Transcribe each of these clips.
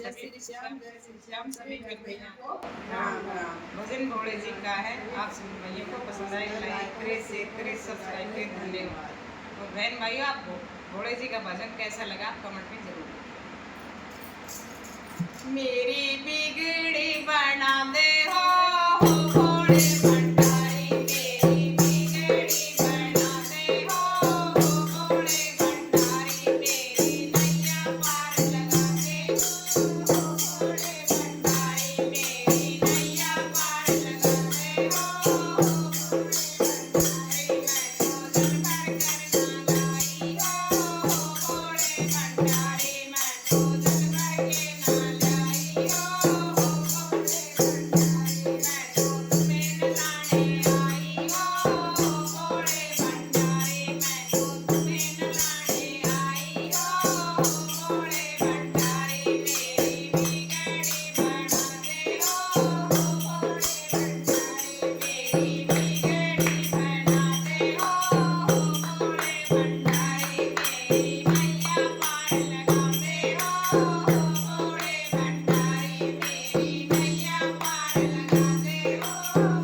श्री श्याम, जय श्री श्याम। सभी भैया को राम राम। भजन भोले जी का है। आप सभी भाइयों को पसंद आए लाइक करें, शेयर करें, सब्सक्राइब करें। धन्यवाद। और बहन भाइयों, आपको भोले जी का भजन कैसा लगा आप कमेंट में जरूर। मेरी बिगड़ी बना दे हो भोले भंडारी, मेरी बिगड़ी बना दे हो भोले भंडारी, मेरी नैया पार लगा दे हो भोले भंडारी, मेरी नैया पार लगा दे हो भोले भंडारी। मैं तो दर भर कर ना लाई हो भोले भंडारी, मैं तो दर भर के ना लाई हो भोले भंडारी, मैं तो तुम्हें न लाने आई हो भोले भंडारी, मेरी बिगड़ी बना दे हो भोले भंडारी, मेरी बिगड़ी बना दे हो भोले भंडारी, मेरी नैया पार लगा दे हो भोले भंडारी, मेरी नैया पार लगा दे हो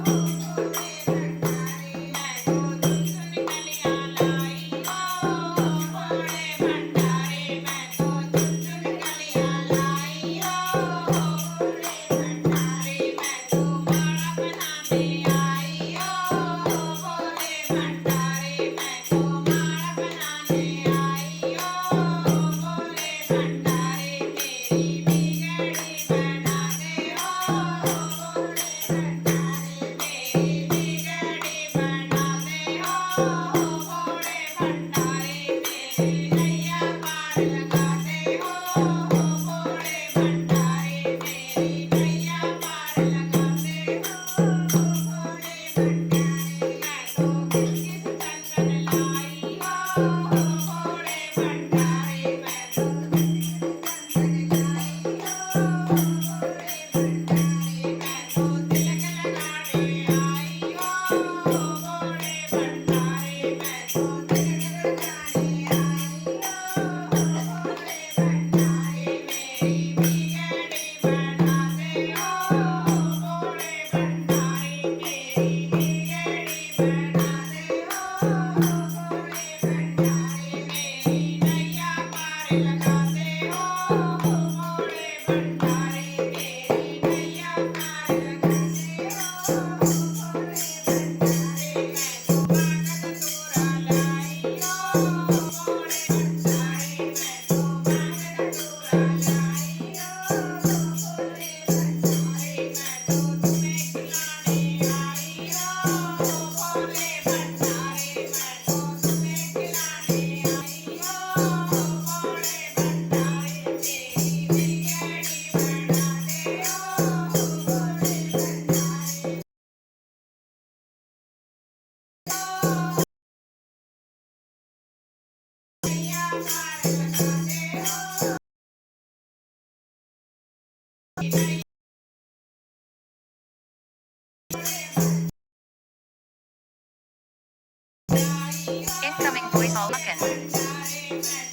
भोले भंडारी। मैं तो झुनझुन कलियां लाई हो भोले भंडारी, मैं तो झुनझुन कलियां लाई हो भोले भंडारी, मैं तो माला बनाने आई हो भोले भंडारी, मैं तो माला बनाने आई हो भोले भंडारी, मेरी बिगड़ी बना दे हो भोले भंडारी, मेरी बिगड़ी बना दे हो भोले भंडारी, मेरी नैया पार लगा दे हो भोले भंडारी, मेरी नैया पार लगा दे हो भोले भंडारी। मैं तो किस चंदन लाई हो भोले भंडारी, मैं तो चंदन लाई हो भोले भंडारी, मैं तो तिलक लगाने आई हो भोले भंडारी, मैं तो तिलक लगाने आई हो भोले भंडारी, मेरी बिगड़ी बना दे हो भोले भंडारी, मेरी बिगड़ी बना दे हो भोले भंडारी, मेरी नैया पार लगा दे हो भोले भंडारी, मेरी नैया पार लगा दे हो भोले भंडारी। मैं तो भांग धतूरा लाई हो भोले भंडारी, मैं तो भांग धतूरा लाई हो भोले भंडारी, मैं तो तुम्हें खिलाने आई हो भोले भंडारी, मैं तो तुम्हें खिलाने आई हो भोले भंडारी, मेरी बिगड़ी बना दे हो भोले भंडारी। नैया पार लगा दे हो नैया Incoming voice all button. Bhandari, मैं